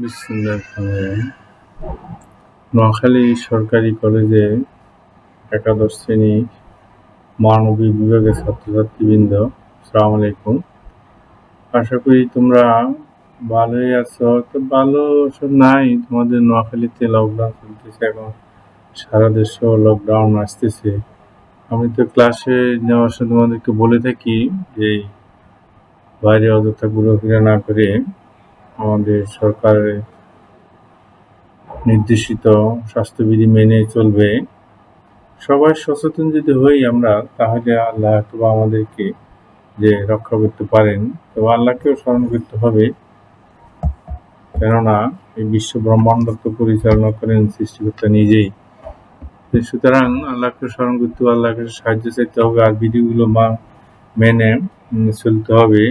বিসমিল্লাহির নোয়াখালী সরকারি কলেজে একাদশ শ্রেণীর মানবিক বিভাগের ছাত্রছাত্রীবৃন্দ, আসসালামু আলাইকুম। আশা করি তোমরা ভালোই আছো। তো ভালো সব নাই, তোমাদের নোয়াখালীতে লকডাউন চলতেছে, এখন সারা দেশে লকডাউন আসতেছে। আমি তো ক্লাসে নেওয়ার সময় তোমাদেরকে বলে থাকি যে বাইরে অযথা ঘোরাফেরা না করে আমাদের সরকারের নির্দেশিত স্বাস্থ্যবিধি মেনে চলবে। সবাই সচেতন যদি হই আমরা, তাহলে আল্লাহ অথবা আমাদেরকে যে রক্ষা করতে পারেন, তো আল্লাহকেও স্মরণ করতে হবে, কেননা এই বিশ্ব ব্রহ্মাণ্ড তো পরিচালনা করেন সৃষ্টিকর্তা নিজেই। সুতরাং আল্লাহকে স্মরণ করতে হবে, আল্লাহকে সাহায্য চাইতে হবে, আর বিধিগুলো মেনে চলতে হবে।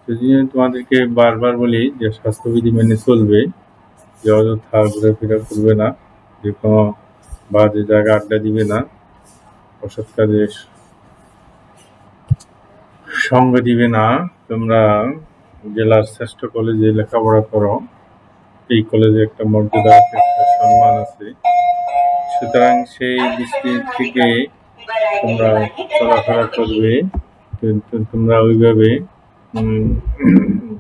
সেজন্য তোমাদেরকে বারবার বলি যে স্বাস্থ্যবিধি মেনে চলবে, যে অযথা ঘোরাফেরা করবে না, যে কোনো বাজে জায়গা আড্ডা দিবে না, অসৎ কাজে সঙ্গ দিবে না। তোমরা জেলার শ্রেষ্ঠ কলেজে লেখাপড়া করো, এই কলেজে একটা মর্যাদা আছে, একটা সম্মান আছে। সুতরাং সেই দৃষ্টি থেকে তোমরা চলাফেরা করবে, কিন্তু তোমরা ওইভাবে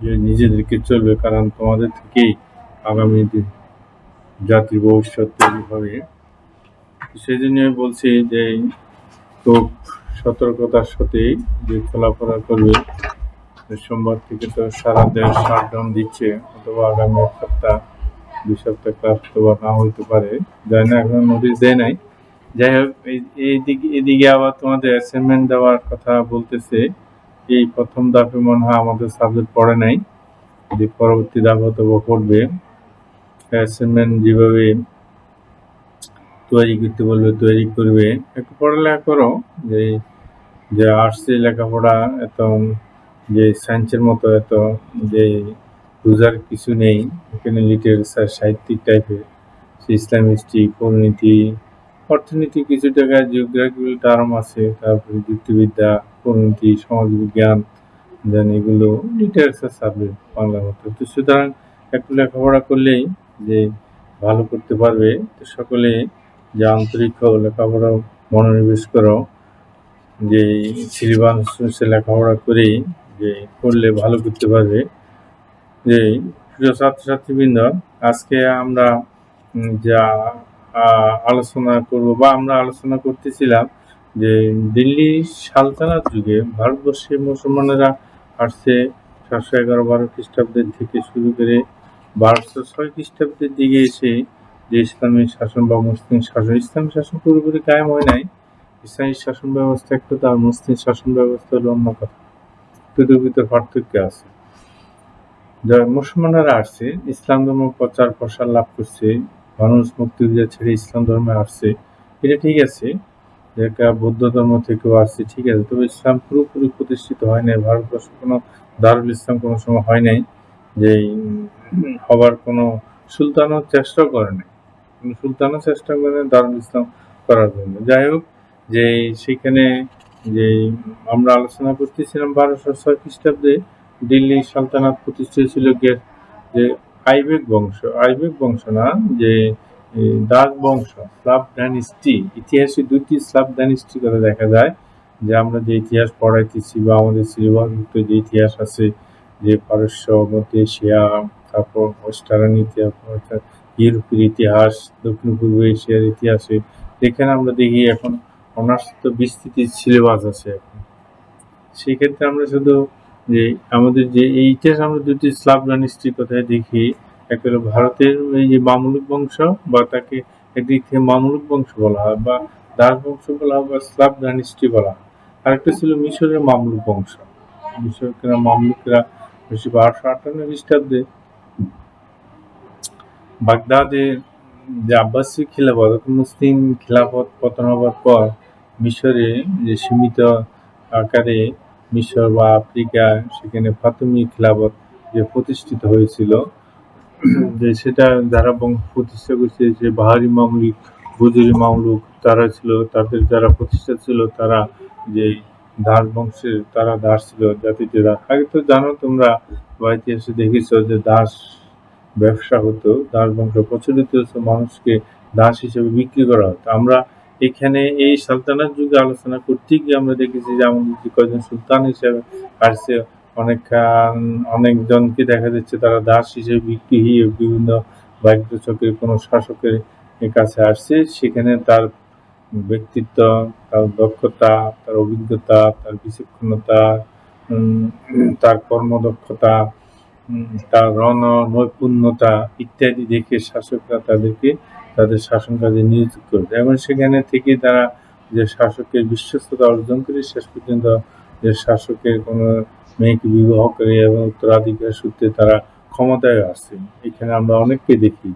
যে নিজেদেরকে চলবে, কারণ তোমাদের থেকেই আগামী জাতির ভবিষ্যৎ তৈরি হবে। সেই জন্য বলছি যে খুব সতর্কতার সাথে যে চলাফেরা করবে। সোমবার থেকে তো সারা দেশ শাটডাউন দিচ্ছে, অথবা আগামী এক সপ্তাহ 2 সপ্তাহ ক্লাস অথবা না হইতে পারে, জানি না, এখন নোটিশ দেয় নাই। যাই হোক, এদিকে আবার তোমাদের অ্যাসাইনমেন্ট দেওয়ার কথা বলতেছে। এই প্রথম ধাপে মনে হয় আমাদের সাবজেক্ট পড়ে নাই, যে পরবর্তী ধাপ অথবা পড়বে। অ্যাসাইনমেন্ট যেভাবে তৈরি করতে বলবে তৈরি করবে। একটু পড়ালেখা করো, যে আর্টসে লেখাপড়া এত, যে সায়েন্সের মতো এত যে বুঝার কিছু নেই। এখানে লিটারেচার, সাহিত্যিক টাইপের, ইসলাম হিস্ট্রি, পরিণীতি, অর্থনীতি, কিছু জায়গায় জিওগ্রাফিক্যাল টার্ম আছে, তারপরে যুক্তিবিদ্যা, পরিণীতি, সমাজবিজ্ঞান, দেন এগুলো লিটারেচার সাবজেক্ট বাংলার মতো। তো সুতরাং একটু লেখাপড়া করলেই যে ভালো করতে পারবে। তো সকলে যে আন্তরিক লেখাপড়া মনোনিবেশ করো, যে সিলেবাস লেখাপড়া করেই যে করলে ভালো করতে পারবে। যে প্রিয় ছাত্রছাত্রীবৃন্দ, আজকে আমরা যা আলোচনা করব, বা আমরা আলোচনা করতেছিলাম যে দিল্লি সালতানাত যুগে ভারতবর্ষে মুসলমানেরা আসছে 711-12 খ্রিস্টাব্দের থেকে শুরু করে 1206 খ্রিস্টাব্দের দিকে এসে যে ইসলামী শাসন বা মুসলিম শাসন, ইসলামী শাসন পুরোপুরি কায়েম হয় নাই। ইসলামী শাসন ব্যবস্থা একটা, তার মুসলিম শাসন ব্যবস্থা হলো অন্য কথা, দুটোর ভিতর পার্থক্য আছে। যারা মুসলমানেরা আসছে, ইসলাম ধর্ম প্রচার প্রসার লাভ করছে, মানুষ মুক্তিযুদ্ধ ছেড়ে ইসলাম ধর্মে আসছে, এটা ঠিক আছে। একটা বৌদ্ধ ধর্ম থেকেও আসছে, ঠিক আছে, তবে ইসলাম পুরোপুরি প্রতিষ্ঠিত হয় নাই। ভারতবর্ষে কোনো দারুল ইসলাম কোনো সময় হয় নাই, যে হবার কোনো সুলতানও চেষ্টাও করে নাই, কোনো সুলতানও চেষ্টা করে দারুল ইসলাম করার জন্য। যাই হোক, যে সেখানে যে আমরা আলোচনা করতেছিলাম 1206 খ্রিস্টাব্দে দিল্লি সালতানাত প্রতিষ্ঠিত ছিল যে আইবেক বংশ না, যে দাস বংশ, স্লাভ ডাইনেস্টি। ইতিহাসে 2টি স্লাভ ডাইনেস্টির কথা দেখা যায়, যে আমরা যে ইতিহাস পড়াইতেছি বা আমাদের সিলেবাসভুক্ত যে ইতিহাস আছে, যে পারস্য, মধ্য এশিয়া, তারপর ওয়েস্টার্ন ইতিহাস, ইউরোপের ইতিহাস, দক্ষিণ পূর্ব এশিয়ার ইতিহাসে, এখানে আমরা দেখি এখন অনার্স তো বিস্তৃতির সিলেবাস আছে এখন। সেক্ষেত্রে আমরা শুধু যে আমাদের যে এই ইতিহাস, আমরা 2টি স্লাভ ডাইনেস্টির কথায় দেখি। একটা হলো ভারতের এই যে মামলুক বংশ, বা তাকে একদিক থেকে মামলুক বংশ বলা হয়, বা দাস বংশ বলা হয়, বা স্লাভ ডাইনেস্টি বলা হয়। আরেকটা ছিল মিশরের মামলুক বংশ। মামলুকরা 1258 খ্রিস্টাব্দে বাগদাদে যে আব্বাসী খিলাফত, মুসলিম খিলাফত পতন হবার পর মিশরে যে সীমিত আকারে মিশর বা আফ্রিকা, সেখানে ফাতিমি খিলাফত যে প্রতিষ্ঠিত হয়েছিল, যে সেটা যারা প্রতিষ্ঠা করছে, যে বাহারি মামলুক, বুজুরি মামলুক, তারা ছিল, তাদের যারা প্রতিষ্ঠা ছিল, তারা যে দাস বংশের, তারা দাস ছিল জাতিতে। আগে তো জানো তোমরা বা ইতিহাসে দেখেছ যে দাস ব্যবসা হতো, দাস বংশ প্রচলিত হতো, মানুষকে দাস হিসেবে বিক্রি করা হতো। আমরা এখানে এই সালতানাত যুগে আলোচনা করতে গিয়ে আমরা দেখেছি যে আমাদের যে কয়জন সুলতান হিসেবে আসছে, অনেকজনকে দেখা যাচ্ছে তারা দাস হিসেবে বিক্রি হয়ে বিভিন্ন বাহ্যচক্রের কোনো শাসকের কাছে আসছে। সেখানে তার ব্যক্তিত্ব, তার দক্ষতা, তার অভিজ্ঞতা, তার বিচক্ষণতা, উম, তার কর্মদক্ষতা, তার নৈপুণ্যতা ইত্যাদি দেখে শাসকরা তাদেরকে তাদের শাসন কাজে নিয়োজিত করবে এবং সেখানে থেকে তারা যে শাসকের বিশ্বস্ততা অর্জন করে শেষ পর্যন্ত যে শাসকের কোনো মেয়েকে বিবাহ করে এবং উত্তরাধিকার সূত্রে তারা ক্ষমতায় আসছে। এখানে আমরা অনেককে দেখি।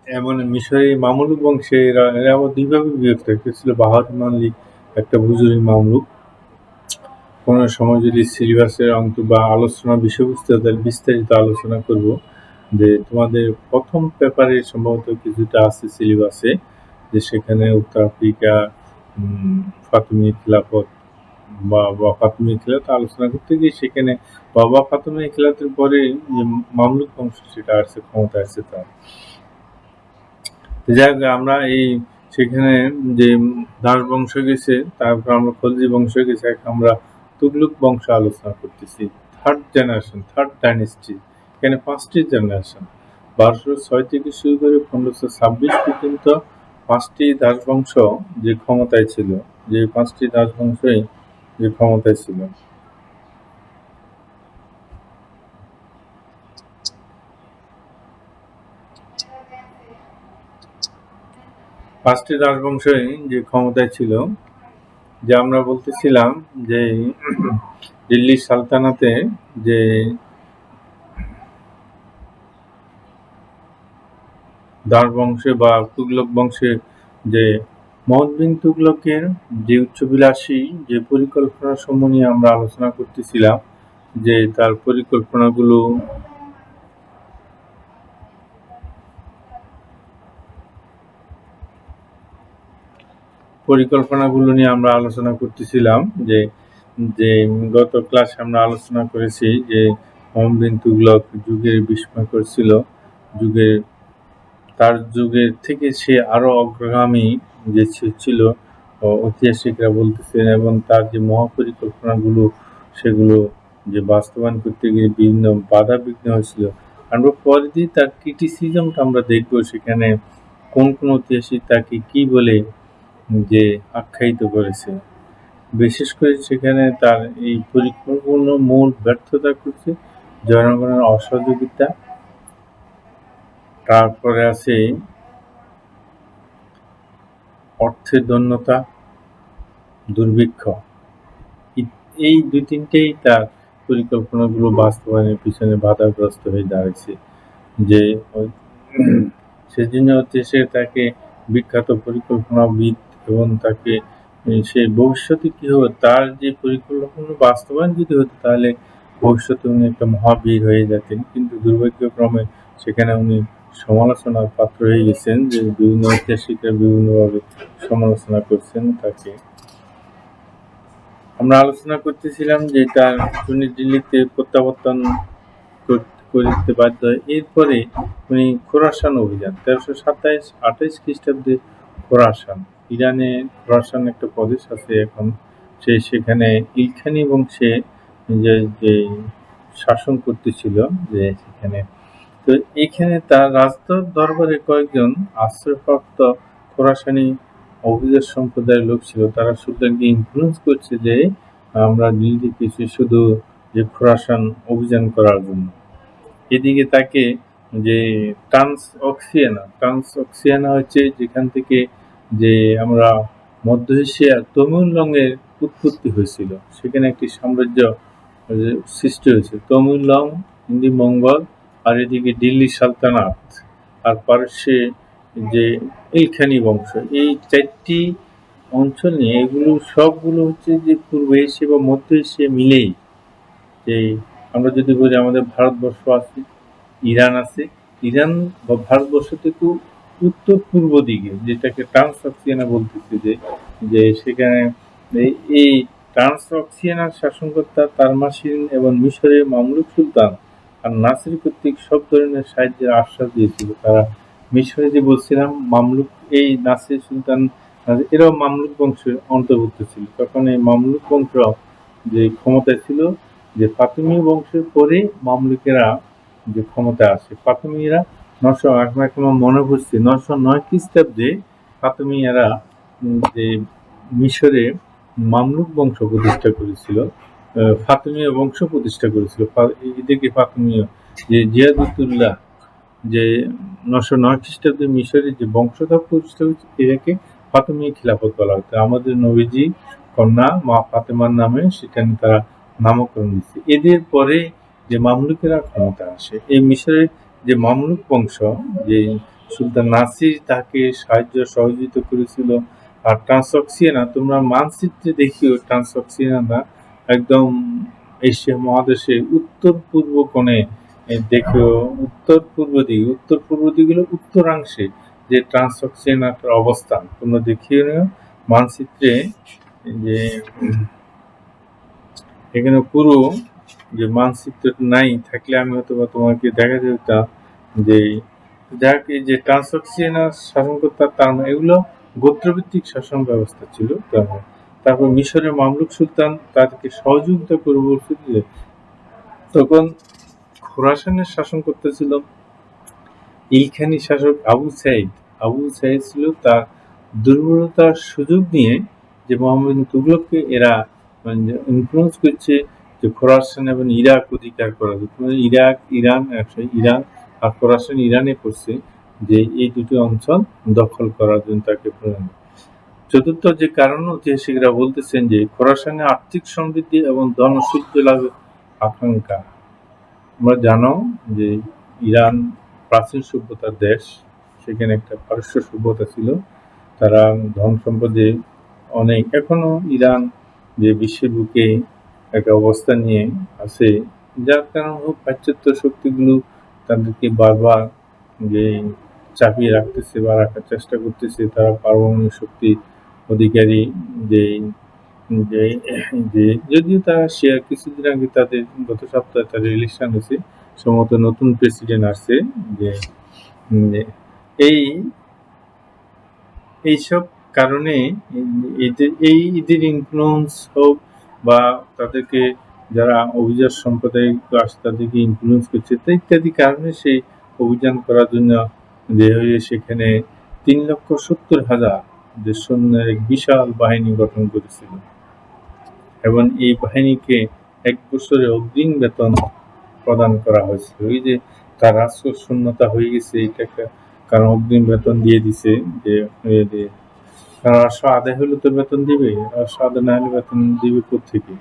এমন মিশরের মামলুক বংশে এরা আবার দুইভাবে বিভক্ত। একটা ছিল বাহাদুর মামলিক, একটা বুজুর্গ মামলুক। কোনো সময় যদি সিলেবাসের অংশ বা আলোচনার বিষয়বস্তু তাহলে বিস্তারিত আলোচনা করব। যে তোমাদের প্রথম পেপারে সম্ভবত কিছুটা আছে সিলেবাসে, যে সেখানে উত্তর আফ্রিকা, ফাতিমি খিলাফত বা ফাতিমি খিলাফত আলোচনা করতে গিয়ে সেখানে বাবা ফাতিমি খিলাফতের পরে যে মামলুক বংশ সেটা আসছে, ক্ষমতা আসছে তার। যাক আমরা সেখানে যে দাস বংশ গেছে, তারপর আমরা খলজি বংশ গেছে, এখন আমরা তুগলক বংশ আলোচনা করতেছি। Third generation, third dynasty. এখানে 5টি জেনারেশন। 1206 থেকে শুরু করে 1526 পর্যন্ত 5টি দাস বংশ যে ক্ষমতায় ছিল, যে 5টি দাস বংশই যে ক্ষমতায় ছিল। 5টি দাস বংশই যে ক্ষমতায় ছিল, যে আমরা বলতেছিলাম যে দিল্লি সালতানাতে যে দাস বংশে বা তুগলক বংশে যে মুহাম্মদ বিন তুগলকের যে উচ্চবিলাসী যে পরিকল্পনা সমূহ নিয়ে আমরা আলোচনা করতেছিলাম, যে তার পরিকল্পনাগুলো নিয়ে আমরা আলোচনা করতেছিলাম, যে যে গত ক্লাসে আমরা আলোচনা করেছি যে মুহাম্মদ বিন তুগলক যুগের বিস্ময়কর ছিল। যুগের তার যুগের থেকে সে আরো অগ্রগামী যে ছিল, ঐতিহাসিকরা বলতেছেন, এবং তার যে মহাপরিকল্পনাগুলো সেগুলো যে বাস্তবায়ন করতে গিয়ে বিভিন্ন বাধা বিঘ্ন হয়েছিল। আমরা পরে দিয়ে তার ক্রিটিসিজমটা আমরা দেখব, সেখানে কোন কোন ঐতিহাসিক তাকে কি বলে যে আখ্যায়িত করেছে। বিশেষ করে সেখানে তার এই পরিকল্পনার মূল ব্যর্থতা করছে জনগণের অসহযোগিতা। তারপরে আছে অর্থের দৈন্যতা, দুর্ভিক্ষ। এই ২-৩টেই তার পরিকল্পনাগুলো বাস্তবায়নের পিছনে বাধাগ্রস্ত হয়ে দাঁড়িয়েছে। যে সেজন্য হচ্ছে সে তাকে বিখ্যাত পরিকল্পনাবিদ, এবং তাকে সে ভবিষ্যতে কি হবে, তার যে পরিকল্পনা বাস্তবায়ন যদি হতো তাহলে ভবিষ্যতে উনি একটা মহাবীর হয়ে যেতেন। কিন্তু দুর্ভাগ্যক্রমে সেখানে উনি সমালোচনার পাত্র হয়ে গেছেন, যে বিভিন্ন ঐতিহাসিকরা বিভিন্নভাবে সমালোচনা করছেন তাকে। আমরা আলোচনা করতেছিলাম যে তার উনি দিল্লিতে প্রত্যাবর্তন করতে বাধ্য হয়। এরপরে উনি খোরাসান অভিযান 1327-28 খ্রিস্টাব্দে খোরাসান, ইরানে খোরাসান একটা প্রদেশ আছে এখন, সেখানে ইলখানি বংশে যে শাসন করতেছিল, যে সেখানে তো এখানে তার দরবারে কয়েকজন আশ্রয়প্রাপ্ত খোরাসানি অভিজাত সম্প্রদায়ের লোক ছিল। তারা সুলতানকে ইনফ্লুয়েন্স করছে যে আমরা দিল্লি কিছু শুধু যে খোরাসান অভিযান করার জন্য। এদিকে তাকে যে ট্রান্স অক্সিয়ানা হচ্ছে যেখান থেকে যে আমরা মধ্য এশিয়ার তমিলঙ্গের উৎপত্তি হয়েছিল, সেখানে একটি সাম্রাজ্য সৃষ্টি হয়েছে। তমিলং, হিন্দি মঙ্গল, আর এদিকে দিল্লি সালতানাত, আর পারস্যে যে ইলখানি বংশ। এই 4টি অঞ্চল নিয়ে এগুলো সবগুলো হচ্ছে যে পূর্ব এশিয়া বা মধ্য এশিয়া মিলেই, যে আমরা যদি বলি আমাদের ভারতবর্ষ আছে, ইরান আছে, ইরান বা ভারতবর্ষ থেকেও উত্তর পূর্ব দিকে, যেটাকে ট্রান্সঅক্সিয়ানা বলতেছে, যে যে সেখানে এই ট্রান্সঅক্সিয়ানার শাসনকর্তা তারমাসিন এবং মিশরের মামলুক সুলতান আর নাসির কর্তৃক সব ধরনের সাহায্যের আশ্বাস দিয়েছিল। তারা মিশরে যে বলছিলাম মামলুক, এই নাসির সুলতান এরাও মামলুক বংশের অন্তর্ভুক্ত ছিল। তখন এই মামলুক বংশ যে ক্ষমতায় ছিল, যে ফাতিমীয় বংশের পরে মামলুকেরা যে ক্ষমতায় আসে। ফাতিমিরা ৯০০, এখন আমার মনে পড়ছে, ৯০৯ খ্রিস্টাব্দে ফাতিমিয়ারা যে মিশরে মামলুক বংশ প্রতিষ্ঠা করেছিল, ফাতিমীয় বংশ প্রতিষ্ঠা করেছিল। এদেরকে ফাতিমীয়, যে জিয়াদুদ্দৌলা, যে ৯০৯ খ্রিস্টাব্দে মিশরের যে বংশধর প্রতিষ্ঠা হয়েছে, এটাকে ফাতিমী খিলাফত বলা হতো। আমাদের নবীজি কন্যা মা ফাতেমার নামে সেখানে তারা নামকরণ দিচ্ছে। এদের পরে যে মামলুকেরা ক্ষমতা আসে, এই মিশরের যে মামলুক বংশ, যে সুলতান নাসির তাকে সাহায্য সহযোগিতা করেছিল। আর ট্রান্সঅক্সিয়ানা, তোমরা মানচিত্রে দেখিও ট্রান্সঅক্সিয়ানা একদম এশিয়া মহাদেশের উত্তর পূর্ব কোণে দেখো, উত্তর পূর্ব দিক হলো উত্তরাংশে যে ট্রান্সঅক্সিয়ানাটার অবস্থান, তোমরা দেখিয়ে নিও মানচিত্রে। যে এখানে পুরো যে মানচিত্র নাই, থাকলে আমি হয়তো বা তোমাকে দেখা দিতাম যে যাক, এই যে ট্রান্সঅক্সিয়ানা শাসনকর্তা, তার এগুলো গোত্রভিত্তিক শাসন ব্যবস্থা ছিল। তারপর মিশরের মামলুক সুলতান তাদেরকে সহযোগিতা করে বলছিল যে তখন খোরাসানের শাসন করতেছিল ইলখানি শাসক আবু সাইদ। আবু সাইদ ছিল তার দুর্বলতার সুযোগ নিয়ে যে মোহাম্মদ তুগলককে এরা ইনফ্লুয়েন্স করছে যে খোরাসান এবং ইরাক অধিকার করা। ইরান আর খোরাসান ইরানে করছে, যে এই দুটি অঞ্চল দখল করার জন্য তাকে প্রেরণ। চতুর্থ যে কারণ ঐতিহাসিকরা বলতেছেন যে খোরাসানে আর্থিক সমৃদ্ধি এবং ধনসূর্য লাভের আকাঙ্ক্ষা। তোমরা জানো যে ইরান প্রাচীন সভ্যতার দেশ, সেখানে একটা পারস্য সভ্যতা ছিল। তারা ধন সম্পদে অনেক, এখনো ইরান যে বিশ্বের বুকে একটা অবস্থান নিয়ে আছে, যার কারণে পাশ্চাত্য শক্তিগুলো তাদেরকে বারবার যে চাপিয়ে রাখতেছে বা রাখার চেষ্টা করতেছে। তারা পারমাণবিক শক্তির অধিকারী, যে যে যে যদিও তারা শেয়ার, কিছুদিন আগে তাদের গত সপ্তাহে তাদের ইলেকশন হয়েছে, সম্ভবত নতুন প্রেসিডেন্ট আসছে। যে এই এইসব কারণে এদের ইনফ্লুয়েন্স হোক বা তাদেরকে যারা অভিজাত সম্প্রদায়িক আছে তাদেরকে ইনফ্লুয়েন্স করছে, ইত্যাদি কারণে সেই অভিযান করার জন্য যে সেখানে ৩,৭০,০০০ যে সৈন্যের এক বিশাল বাহিনী গঠন করেছিল, এবং এই বাহিনীকে ১ বছরে অগ্রিম বেতন প্রদান করা হয়েছিল। ওই যে তার রাষ্ট্র শূন্যতা হয়ে গেছে, এটা একটা কারণ। অগ্রিম বেতন দিয়ে দিছে, যে রাষ্ট্র আদায় হলে তো বেতন দিবে, রাষ্ট্র আদায় না হলে বেতন দিবে কোত্থেকে?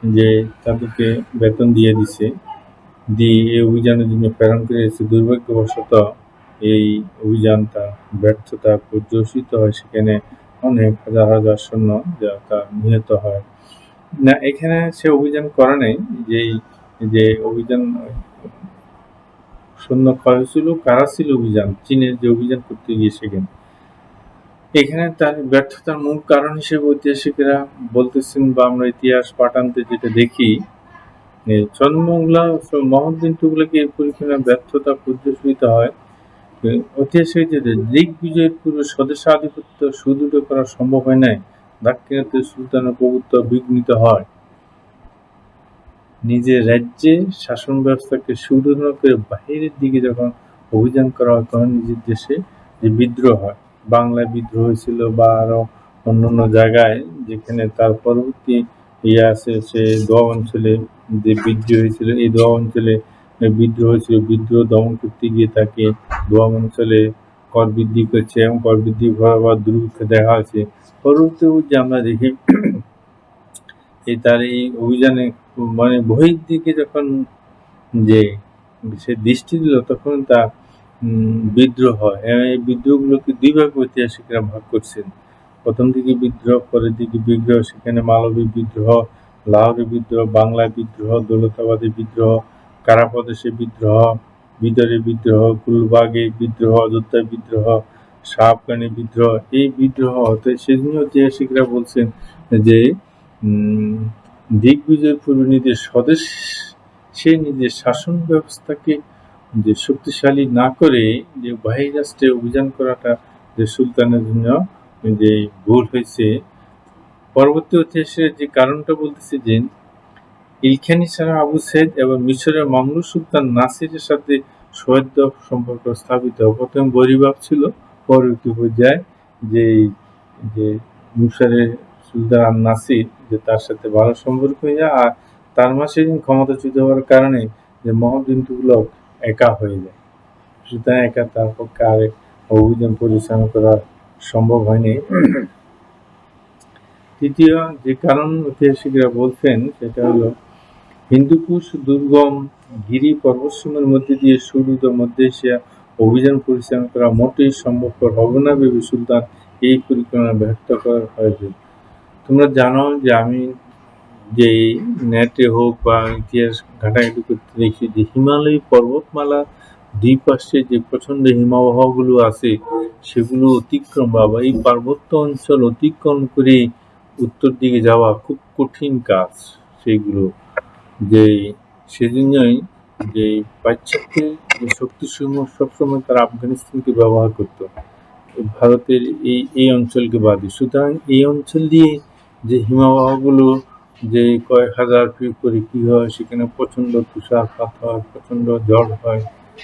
যে তাদেরকে বেতন দিয়ে দিছে, দিয়ে এই অভিযানের জন্য প্রেরণ করে এসেছে। দুর্ভাগ্যবশত এই অভিযানটা ব্যর্থতা পর্যবসিত হয়, সেখানে অনেক হাজার হাজার সৈন্য যা তা নিহত হয়। না, এখানে সে অভিযান করে নাই, যে অভিযান সৈন্য ক্ষয় হয়েছিল, কারা ছিল অভিযান, চীনের যে অভিযান করতে গিয়ে সেখানে। এখানে তার ব্যর্থতার মূল কারণ হিসেবে ঐতিহাসিকেরা বলতেছেন, বা আমরা ইতিহাস পাঠান্তে যেটা দেখি, চন্দ্রমঙ্গলা মোহাম্মদ বিন তুগলকের এই পরিকল্পনার ব্যর্থতা পর্যবসিত হয়। ঐতিহাসিকদের দিগ্বিজয়ের পূর্বে স্বদেশে আধিপত্য সুদৃঢ় করা সম্ভব হয় নাই। দাক্ষিণাত্যের সুলতানের প্রভুত্ব বিঘ্নিত হয়। নিজের রাজ্যে শাসন ব্যবস্থাকে সুদৃঢ় করে বাহিরের দিকে যখন অভিযান করা হয়, তখন নিজের দেশে যে বিদ্রোহ হয়, বাংলায় বিদ্রোহ হয়েছিল বা আরো অন্যান্য জায়গায় যেখানে তার পরবর্তী আছে, সে দোয়া অঞ্চলে যে বিদ্রোহ হয়েছিল, এই দোয়া অঞ্চলে বিদ্রোহ হয়েছিল। বিদ্রোহ দমন করতে গিয়ে তাকে দোয়া অঞ্চলে কর বৃদ্ধি করছে, এবং কর বৃদ্ধি আবার দুর্ভিক্ষ দেখা হয়েছে। পরবর্তী যে আমরা দেখি তার এই অভিযানে মানে বহির্দিকে যখন যে সে দৃষ্টি দিল, তখন তার বিদ্রোহ হয়। এই বিদ্রোহগুলোকে দুই ভাগে ঐতিহাসিকরা ভাগ করছেন, প্রথম দিকে বিদ্রোহ, পরের দিকে বিদ্রোহ। সেখানে মালবী বিদ্রোহ, লাহোরি বিদ্রোহ, বাংলা বিদ্রোহ, দৌলতাবাদী বিদ্রোহ, কারা প্রদেশে বিদ্রোহ, বিদরের বিদ্রোহ, গুলবাগের বিদ্রোহ, অযোধ্যার বিদ্রোহ, শাহাবকানের বিদ্রোহ, এই বিদ্রোহ হতে সেজন্য ঐতিহাসিকরা বলছেন যে দিগ্বিজয়ের পূর্বে নিজের সে নিজের শাসন ব্যবস্থাকে যে শক্তিশালী না করে যে বাহিরাষ্ট্রে অভিযান করাটা যে সুলতানের জন্য যে ভুল হয়েছে। পরবর্তী ইতিহাসে যে কারণটা বলতেছে যে ইলখানি ছাড়া আবু সাইদ এবং মিশরের মামলুক সুলতান নাসিরের সাথে সৌহার্দ্য সম্পর্ক স্থাপিত হয়। প্রথমে বৈরীভাব ছিল, পরবর্তী পর্যায়ে যে যে মিশরের সুলতান আল নাসির যে তার সাথে ভালো সম্পর্ক হয়ে যায়, আর তার মাসে ক্ষমতাচ্যুত হওয়ার কারণে যে মহাদিন তুগলক একা হয়ে যায়। সুতরাং একা তার পক্ষে আর অভিযান পরিচালনা করা সম্ভব হয়নি। তৃতীয় যে কারণ ঐতিহাসিকরা বলছেন সেটা হলো হিন্দুকুশ দুর্গম গিরি পর্বতসমূহের মধ্যে দিয়ে সুদূর মধ্য এশিয়া অভিযান পরিচালনা করা মোটেই সম্ভবপর হবে না ভেবে সুলতান এই পরিকল্পনা ব্যর্থ করা হয়েছে। তোমরা জানো যে আমি যে নেটে হোক বা ইতিহাস ঘাটাঘাটি করতে দেখি যে হিমালয় পর্বতমালা দুই পাশে যে প্রচণ্ড হিমবাহগুলো আছে সেগুলো অতিক্রম বা এই পার্বত্য অঞ্চল অতিক্রম করে উত্তর দিকে যাওয়া খুব কঠিন কাজ। সেগুলো যে সেজন্যই যে পাশ্চাত্যের যে শক্তিসমূহ সবসময় তারা আফগানিস্তানকে ব্যবহার করত ভারতের এই অঞ্চলকে বাদে। সুতরাং এই অঞ্চল দিয়ে যে হিমবাহগুলো যে কয়েক হাজার ফিট করে কী হয়, সেখানে প্রচণ্ড তুষারপাত হয়, প্রচণ্ড ঝড় হয়।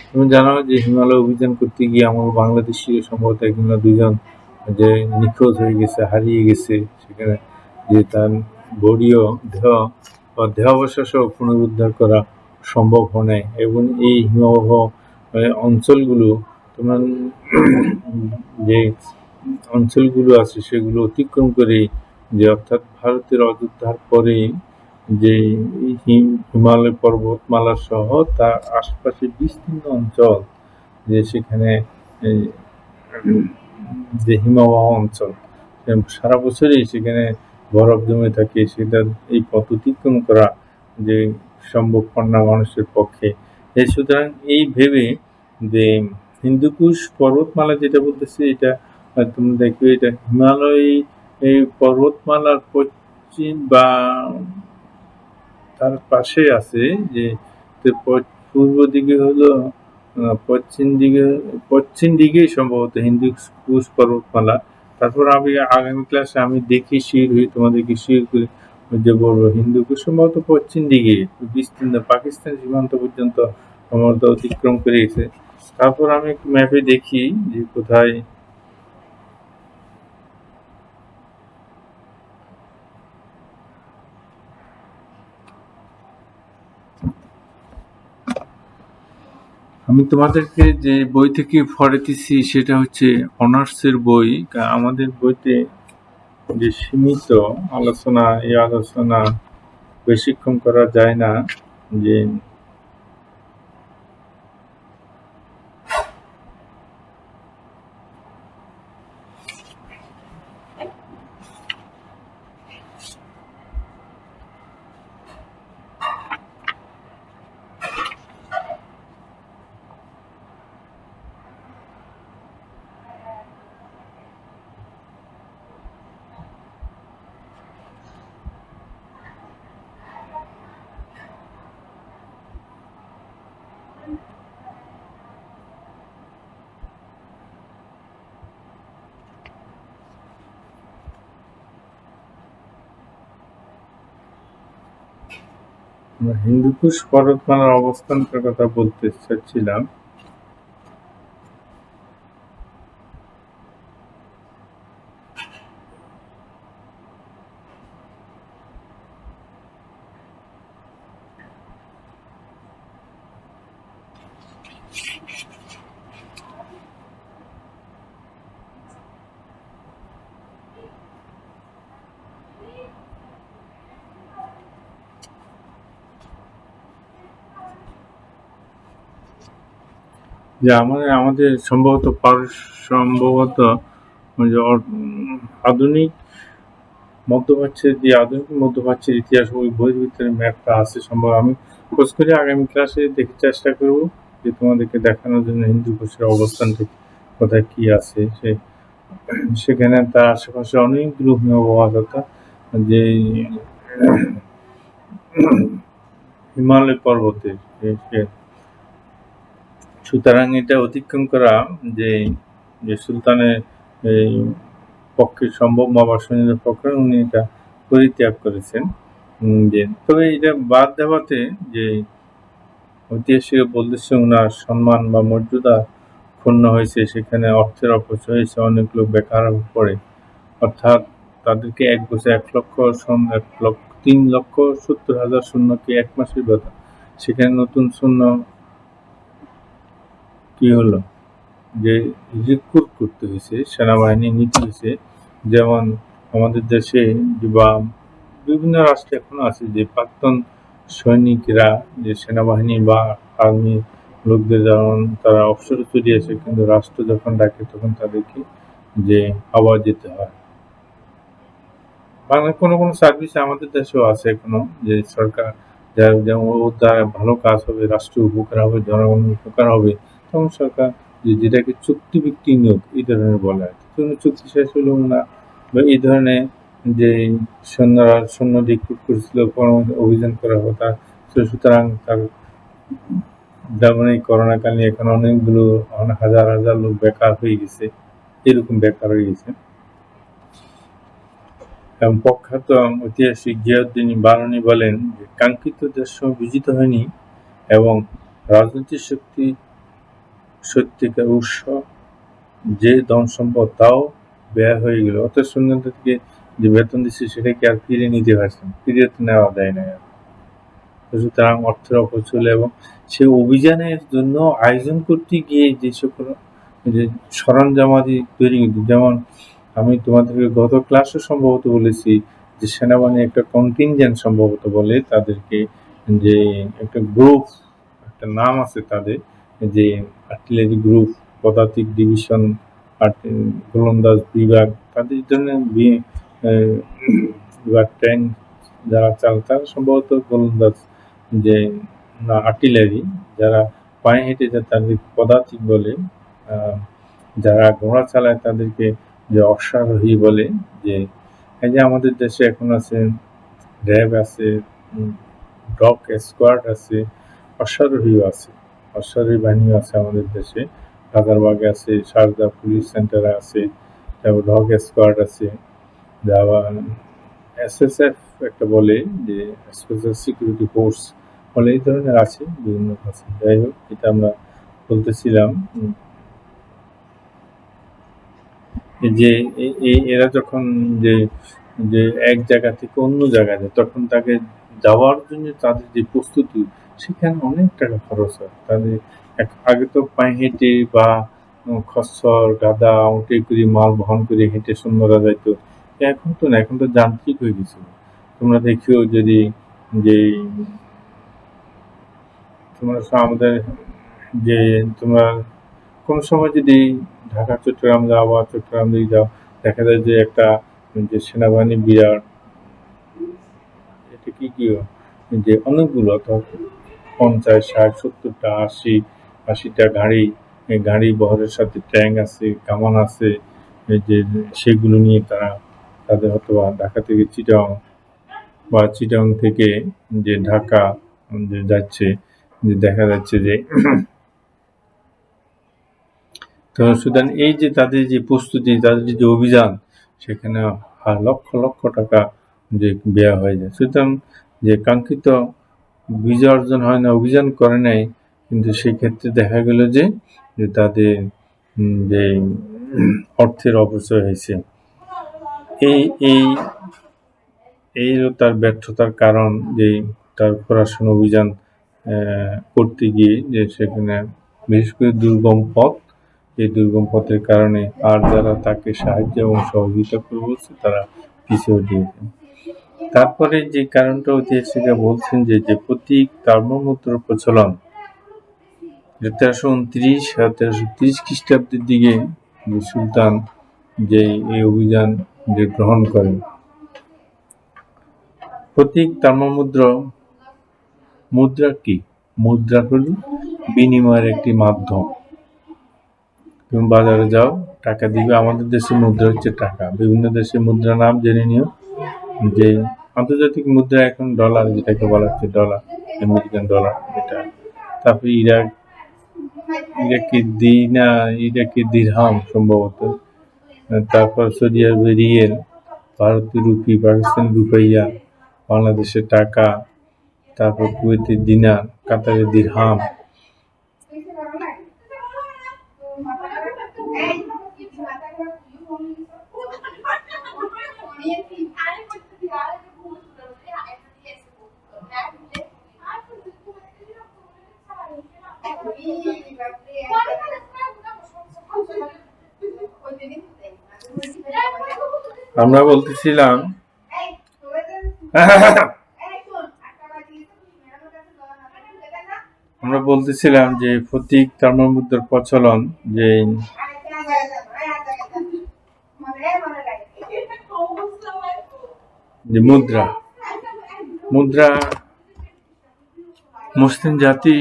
তুমি জানো যে হিমালয় অভিযান করতে গিয়ে আমার বাংলাদেশি সম্ভবত একজন না দুজন যে নিখোঁজ হয়ে গেছে, হারিয়ে গেছে। সেখানে যে তার বডিও দেহ বা দেহাবশেষও পুনরুদ্ধার করা সম্ভব হয় নাই। এবং এই হিমবাহ অঞ্চলগুলো তোমার যে অঞ্চলগুলো আছে সেগুলো অতিক্রম করে যে অর্থাৎ ভারতের অযোধ্যার পরে যে হিমালয় পর্বতমালা সহ তার আশপাশে বিস্তীর্ণ অঞ্চল যে সেখানে যে হিমবাহ অঞ্চল সারা বছরই সেখানে বরফ জমে থাকে, সেটা এই পথ অতিক্রম করা যে সম্ভবপর না মানুষের পক্ষে। সুতরাং এই ভেবে যে হিন্দুকুশ পর্বতমালা যেটা বলতেছে এটা তুমি দেখবে এটা হিমালয় এই পর্বতমালার পশ্চিম বা তার পাশে আছে যে পূর্ব দিকে হলো পশ্চিম দিকেই সম্ভবত হিন্দুকুশ পর্বতমালা। তারপর আমি আগামী ক্লাসে আমি দেখি শিওর হই, তোমাদেরকে শিওর করে যে বলবো হিন্দুকুশ সম্ভবত পশ্চিম দিকে বিস্তীর্ণ পাকিস্তান সীমান্ত পর্যন্ত সম্ভবত অতিক্রম করে গেছে। তারপর আমি একটু ম্যাপে দেখি যে কোথায় আমি তোমাদেরকে যে বই থেকে পড়াইতেছি সেটা হচ্ছে অনার্সের বই। আমাদের বইতে যে সীমিত আলোচনা, এই আলোচনা বেশিক্ষণ করা যায় না। যে হিন্দুকুশ পর্বতমালার অবস্থানটার কথা বলতে চাচ্ছিলাম। যে আমাদের সম্ভবত আধুনিক মধ্যপ্রাচ্যের ইতিহাস ওই বইয়ের ভিতরে ম্যাপটা আছে সম্ভব। আমি খোঁজ করে আগামী ক্লাসে দেখতে চেষ্টা করব। যে তোমাদেরকে দেখানোর জন্য হিন্দু কুশের অবস্থানটি কোথায় কি আছে সেখানে তার আশেপাশে অনেকগুলো হিমবাহ তথা যে হিমালয় পর্বতের সুতরাং এটা অতিক্রম করা যে সুলতানের এই পক্ষে সম্ভব না বা সৈন্যদের পক্ষে উনি এটা পরিত্যাগ করেছেন। তবে এটা বাদ দেওয়াতে যে ঐতিহাসিক বলতেছে ওনার সম্মান বা মর্যাদা ক্ষুণ্ণ হয়েছে, সেখানে অর্থের অপচয় হয়েছে, অনেক লোক বেকার হয়ে পড়ে, অর্থাৎ তাদেরকে 1 বছর 3,70,000 সৈন্যকে 1 মাসের বেতন, সেখানে নতুন সৈন্য কি হলো যে রিক্রুট করতে হয়েছে, সেনাবাহিনী নিতে হয়েছে। যেমন আমাদের দেশে বা বিভিন্ন রাষ্ট্রে এখনো আছে যে প্রাক্তন সৈনিকরা যে সেনাবাহিনী বা আর্মি লোকদের যেমন তারা অবসরে চলে আসে, কিন্তু রাষ্ট্র যখন ডাকে তখন তাদেরকে যে আবার যেতে হয়। বাংলার কোনো সার্ভিস আমাদের দেশেও আছে এখনো, যে সরকার যেমন ওর দ্বারা ভালো কাজ হবে, রাষ্ট্রীয় উপকার হবে, জনগণের উপকার হবে, তখন সরকার যেটাকে চুক্তিভিত্তিক নিয়োগ এই ধরনের বলা হয়। চুক্তি শেষ হলো না বা এই ধরনের যে সৈন্য রিক্রুট করেছিল, অভিযান করা হতো, সুতরাং তার যেমন এই করোনাকালীন এখন অনেকগুলো হাজার হাজার লোক বেকার হয়ে গেছে, এরকম বেকার হয়ে গেছে। এবং প্রখ্যাত ঐতিহাসিক জিয়াউদ্দিন বারনী বলেন যে কাঙ্ক্ষিত দেশ বিজিত হয়নি এবং রাজনৈতিক সত্যিকার উৎস যে ধন সম্পদ তাও ব্যয় হয়ে গেল, অর্থাৎ সৈন্যদেরকে যে বেতন দিচ্ছে সেটাকে আর ফিরে নিতে পারছেন, ফিরিয়ে তো নেওয়া যায় না। সুতরাং অর্থের অপচয় এবং সে অভিযানের জন্য আয়োজন করতে গিয়ে যে সকল যে সরঞ্জামাদি তৈরি, যেমন আমি তোমাদেরকে গত ক্লাসে সম্ভবত বলেছি যে সেনাবাহিনী একটা কন্টিনজেন্ট সম্ভবত বলে তাদেরকে, যে একটা গ্রুপ, একটা নাম আছে তাদের, যে আর্টিলারি গ্রুপ, পদাতিক ডিভিশন, গোলন্দাজ বিভাগ, তাদের জন্য ট্যাঙ্ক যারা চালায় তারা সম্ভবত গোলন্দাজ, যে আর্টিলারি যারা পায়ে হেঁটে যায় তাদের পদাতিক বলে, যারা ঘোড়া চালায় তাদেরকে যে অশ্বারোহী বলে। যে এই যে আমাদের দেশে এখন আছে র্যাব আছে, ডগ স্কোয়াড আছে, অশ্বারোহীও আছে, অশ্বারোহী বাহিনীও আছে আমাদের দেশে। রাজারবাগে আছে, শারদা পুলিশ সেন্টারে আছে, তারপর ডগ স্কোয়াড আছে, আবার SSF একটা বলে যে স্পেশাল সিকিউরিটি ফোর্স বলে, এই ধরনের আছে বিভিন্ন আছে। যাই হোক, এটা আমরা বলতেছিলাম যে এরা যখন যে এক জায়গা থেকে অন্য জায়গায় যায়, তখন তাকে যাওয়ার জন্য তাদের যে প্রস্তুতি, সেখানে অনেক টাকা খরচ হয়। তাদের আগে তো পায়ে হেঁটে বা খচ্চর গাদা উঠে করে মাল বহন করে হেঁটে সৈন্যরা যাইতো, এখন তো না, এখন তো যান্ত্রিক হয়ে গেছে। তোমরা দেখিও যদি যে তোমরা আমাদের যে তোমরা কোন সময় যদি ঢাকা চট্টগ্রাম যাও বা চট্টগ্রাম দিকে যাও, দেখা যায় যে একটা যে সেনাবাহিনী বিরাট, এটা কি যে অনেকগুলো, অর্থাৎ 50, 60, 70টা 80টা গাড়ি, এই গাড়ি বহরের সাথে ট্যাঙ্ক আছে, কামান আছে, যে সেগুলো নিয়ে তারা তাদের হয়তো ঢাকা থেকে চিটাং বা চিটাং থেকে যে ঢাকা যে যাচ্ছে, যে দেখা যাচ্ছে যে তো সুতরাং এই যে তাদের যে প্রস্তুতি, তাদের যে অভিযান, সেখানে লক্ষ লক্ষ টাকা যে ব্যয় হয়ে যায়। সুতরাং যে কাঙ্ক্ষিত বিজয় অর্জন হয় না, অভিযান করে নাই, কিন্তু সেক্ষেত্রে দেখা গেল যে তাদের যে অর্থের অপচয় হয়েছে। এই তার ব্যর্থতার কারণ, যে তার খোরাসান অভিযান করতে গিয়ে যে সেখানে বিশেষ করে দুর্গম পথ, এই দুর্গম পথের কারণে আর যারা তাকে সাহায্য এবং সহযোগিতা করে বলছে তারা পিছিয়ে দিয়েছে। তারপরে যে কারণটা ঐতিহাসিকরা বলছেন যে প্রতীক তাম্রমুদ্রার প্রচলন 1329-1330 খ্রিস্টাব্দের দিকে যে সুলতান যে এই অভিযান যে গ্রহণ করেন। প্রতীক তাম্রমুদ্রা কি? মুদ্রা হল বিনিময়ের একটি মাধ্যম। তুমি বাজারে যাও, টাকা দিবে। আমাদের দেশের মুদ্রা হচ্ছে টাকা। বিভিন্ন দেশের মুদ্রা নাম জেনে নিও। যে আন্তর্জাতিক মুদ্রা এখন ডলার, যেটাকে বলা হচ্ছে ডলার, আমেরিকান ডলার এটা। তারপরে ইরাকি দিরহাম সম্ভবত, তারপর সৌদি আরবের রিয়েল, ভারতের রুপি, পাকিস্তান রুপাইয়া, বাংলাদেশের টাকা, তারপর কুয়েতের দিনার, কাতারের দিরহাম। আমরা বলতেছিলাম যে ফতিক ধর্মমুদ্রার প্রচলন, যে মুদ্রা মুসলিম জাতি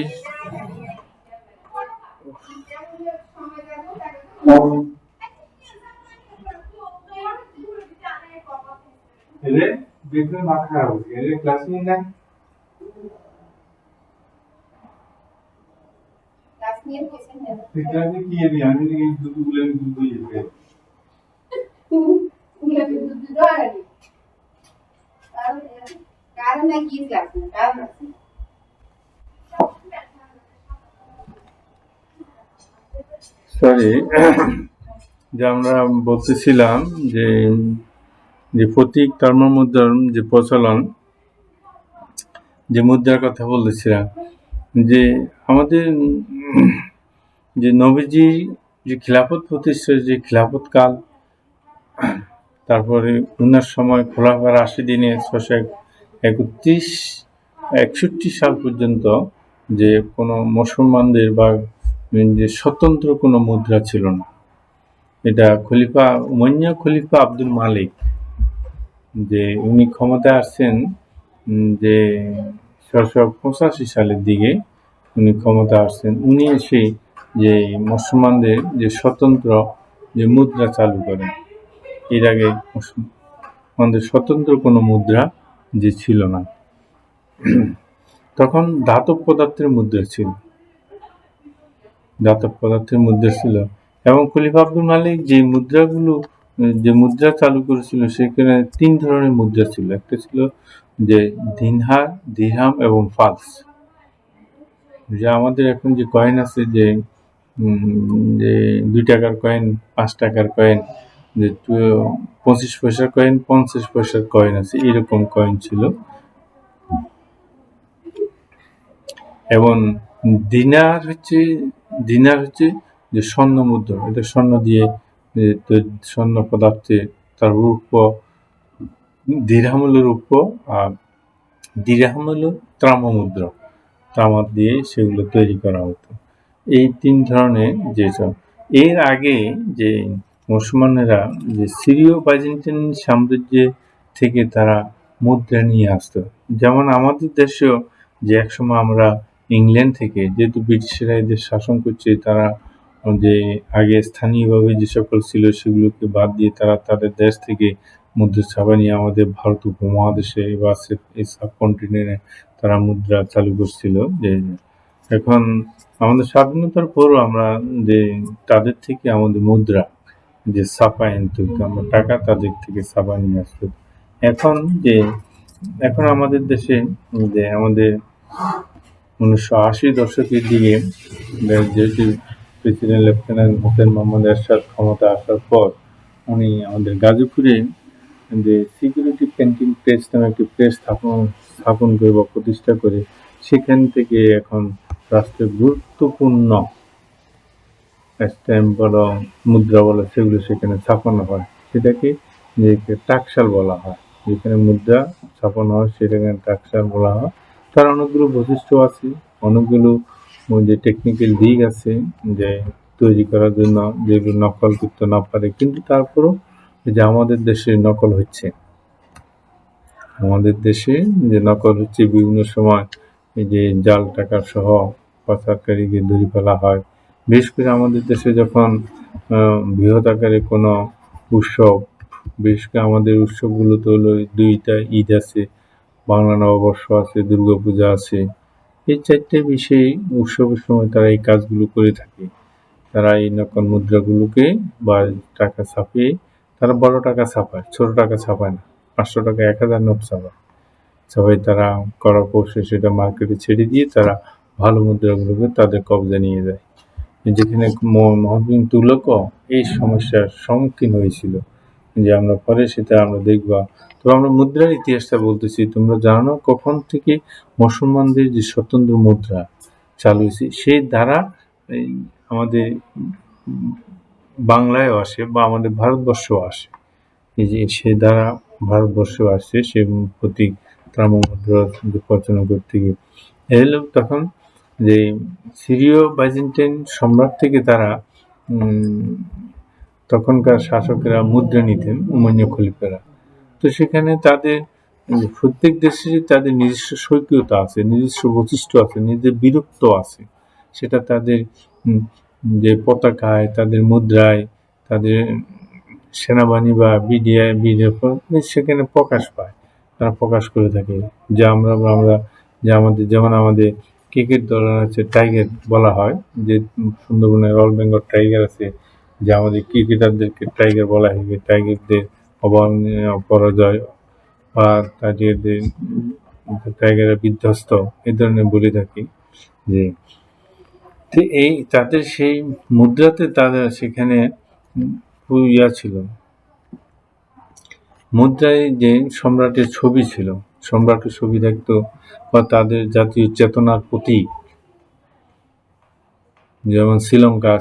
যে আমরা বলতেছিলাম যে ফতিক ধর্মমুদ্রার যে প্রচলন, যে মুদ্রার কথা বলতেছিলাম, যে আমাদের যে নবীজি যে খিলাফত প্রতিষ্ঠার যে খিলাফত কাল, তারপরে উনার সময় খোলাফার 80 দিনে 661 সাল পর্যন্ত যে কোনো মুসলমানদের বা যে স্বতন্ত্র কোনো মুদ্রা ছিল না। এটা উমাইয়া খলিফা আব্দুল মালিক, যে উনি ক্ষমতায় আসছেন যে 685 সালের দিকে উনি ক্ষমতা আসছেন। উনি এসে যে মুসলমানদের যে স্বতন্ত্র যে মুদ্রা চালু করেন। এর আগে মুসলমানদের স্বতন্ত্র কোনো মুদ্রা যে ছিল না। তখন ধাতব পদার্থের মুদ্রা ছিল, এবং খলিফা আব্দুল মালিক যে মুদ্রা চালু করেছিল, সেখানে 3 ধরনের মুদ্রা ছিল। একটা ছিল যে দিনহার, দিরহাম এবং ফালস। যে আমাদের এখন যে কয়েন আছে, যে 2 টাকার কয়েন, 5 টাকার কয়েন, যে 25 পয়সার কয়েন, 50 পয়সার কয়েন আছে, এরকম কয়েন ছিল। এবং দিনার হচ্ছে যে স্বর্ণ মুদ্রা। এটা স্বর্ণ দিয়ে স্বর্ণ পদার্থে, তার রূপ। দিরহাম হলো রূপ, আর দিরহাম হলো তামা মুদ্রা। তামা দিয়ে সেগুলো তৈরি করা হতো। এই 3 ধরনের যেসব। এর আগে যে মুসলমানেরা যে সিরীয় বাইজেন্টাইন সাম্রাজ্য থেকে তারা মুদ্রা নিয়ে আসতো। যেমন আমাদের দেশেও যে একসময় আমরা ইংল্যান্ড থেকে, যেহেতু ব্রিটিশরা এদের শাসন করছে, তারা যে আগে স্থানীয়ভাবে যে সকল ছিল সেগুলোকে বাদ দিয়ে তারা তাদের দেশ থেকে মুদ্রা ছাপা নিয়ে আমাদের ভারত উপমহাদেশে বা এই সাবকন্টিনেন্টে তারা মুদ্রা চালু করছিল। যে এখন আমাদের স্বাধীনতার পরও আমরা যে তাদের থেকে আমাদের মুদ্রা যে ছাপায় আনতো, আমরা টাকা তাদের থেকে ছাপা নিয়ে আসতো। এখন আমাদের দেশে যে আমাদের 1980 দশকের দিকে যেহেতু প্রেসিডেন্ট লেফটেন্যান্ট হোসেন মোহাম্মদ এরশাদ ক্ষমতা আসার পর উনি আমাদের গাজীপুরে যে সিকিউরিটি প্রিন্টিং প্রেস নামে একটি প্রেস স্থাপন করে বা প্রতিষ্ঠা করে, সেখান থেকে এখন রাষ্ট্রের গুরুত্বপূর্ণ স্ট্যাম্প বলো, মুদ্রা বলো, সেগুলো সেখানে ছাপানো হয়। সেটাকে টাকশাল বলা হয়। যেখানে মুদ্রা ছাপানো হয় সেটাকে টাকশাল বলা হয়। তার অনেকগুলো বৈশিষ্ট্য আছে, অনেকগুলো যে টেকনিক্যাল দিক আছে যে তৈরি করার জন্য, যেগুলো নকল করতে না পারে। কিন্তু তারপরও যে আমাদের দেশে নকল হচ্ছে, বিভিন্ন সময় এই যে জাল টাকা সহ পাচারকারীকে ধরে ফেলা হয়। বিশেষ করে আমাদের দেশে যখন বৃহৎ আকারে কোনো উৎসব, বিশেষ করে আমাদের উৎসবগুলোতে হলো 2টা ঈদ আছে, বাংলা নববর্ষ আছে, দুর্গাপূজা আছে। এই 4টে বিষয়ে উৎসবের সময় তারা এই কাজগুলো করে থাকে। তারা এই নকল মুদ্রাগুলোকে বা টাকা ছাপিয়ে তারা বড় টাকা ছাপায়, ছোট টাকা ছাপায় না। 500 টাকা 1000 নোট ছাপায়। সবাই তারা কড়া কৌশলে সেটা মার্কেটে ছেড়ে দিয়ে তারা ভালো মুদ্রাগুলোকে তাদের কবজায় নিয়ে যায়। যেখানে মহাজনী তুলকও এই সমস্যার সম্মুখীন হয়েছিল, যে আমরা পরে সেটা আমরা দেখবা। তো আমরা মুদ্রার ইতিহাসটা বলতেছি, তোমরা জানো না কখন থেকে মুসলমানদের যে স্বতন্ত্র মুদ্রা চালু হয়েছে সেই দ্বারা আমাদের বাংলায়ও আসে বা আমাদের ভারতবর্ষও আসে। এই যে সে দ্বারা ভারতবর্ষেও আসছে সে প্রতীক তাম্রমুদ্রা রচনা করতে গিয়ে এলো তখন যে সিরীয় বাইজেন্টাইন সম্রাট থেকে তারা তখনকার শাসকেরা মুদ্রা নিতেন, উমাইয়া খলিফারা। তো সেখানে তাদের প্রত্যেক দেশেরই তাদের নিজস্ব স্বকীয়তা আছে, নিজস্ব বৈশিষ্ট্য আছে, নিজেদের বীরত্ব আছে। সেটা তাদের যে পতাকায়, তাদের মুদ্রায়, তাদের সেনাবাহিনী বা বিডিআর সেখানে প্রকাশ পায়, তারা প্রকাশ করে থাকে। যে আমরা যে আমাদের যেমন আমাদের ক্রিকেট দল আছে টাইগার বলা হয়, যে সুন্দরবনের রয়্যাল বেঙ্গল টাইগার আছে, যে আমাদের ক্রিকেটারদেরকে টাইগার বলা হয়, টাইগারদের পরাজয় বা তাদের টাইগারের বিধ্বস্ত এই ধরনের বলে থাকি। যে এই তাদের সেই মুদ্রাতে তাদের সেখানে ইয়া ছিল, মুদ্রায় যে সম্রাটের ছবি ছিল, সম্রাটের ছবি থাকতো বা তাদের জাতীয় চেতনার প্রতীক। যেমন শ্রীলঙ্কা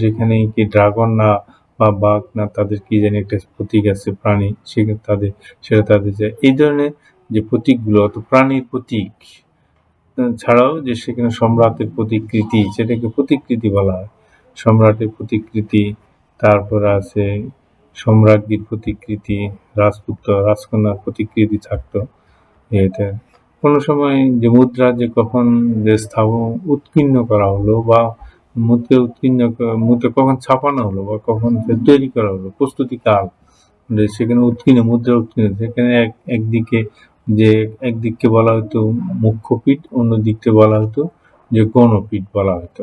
সেখানে কি ড্রাগন না বা বাঘ না তাদের কি জানি একটা প্রতীক আছে, প্রাণী, সেটা তাদের এই ধরনের যে প্রতীকগুলো, অত প্রাণীর প্রতীক ছাড়াও যে সেখানে সম্রাটের প্রতিকৃতি, সেটাকে প্রতিকৃতি বলা হয়। সম্রাটের প্রতিকৃতি, তারপর আছে সম্রাজ্ঞীর প্রতিকৃতি, রাজপুত্র রাজকন্যার প্রতিকৃতি থাকতো। এটা কোনো সময় যে মুদ্রা যে কখন যে উৎকীর্ণ করা হলো বা মুদ্রা কখন ছাপানো হলো বা কখন তৈরি করা হলো, প্রস্তুতিকাল, সেখানে মুদ্রা উৎকীর্ণ, সেখানে একদিককে বলা হতো মুখ্যপীঠ, অন্য দিককে বলা হতো যে গণপীঠ বলা হতো।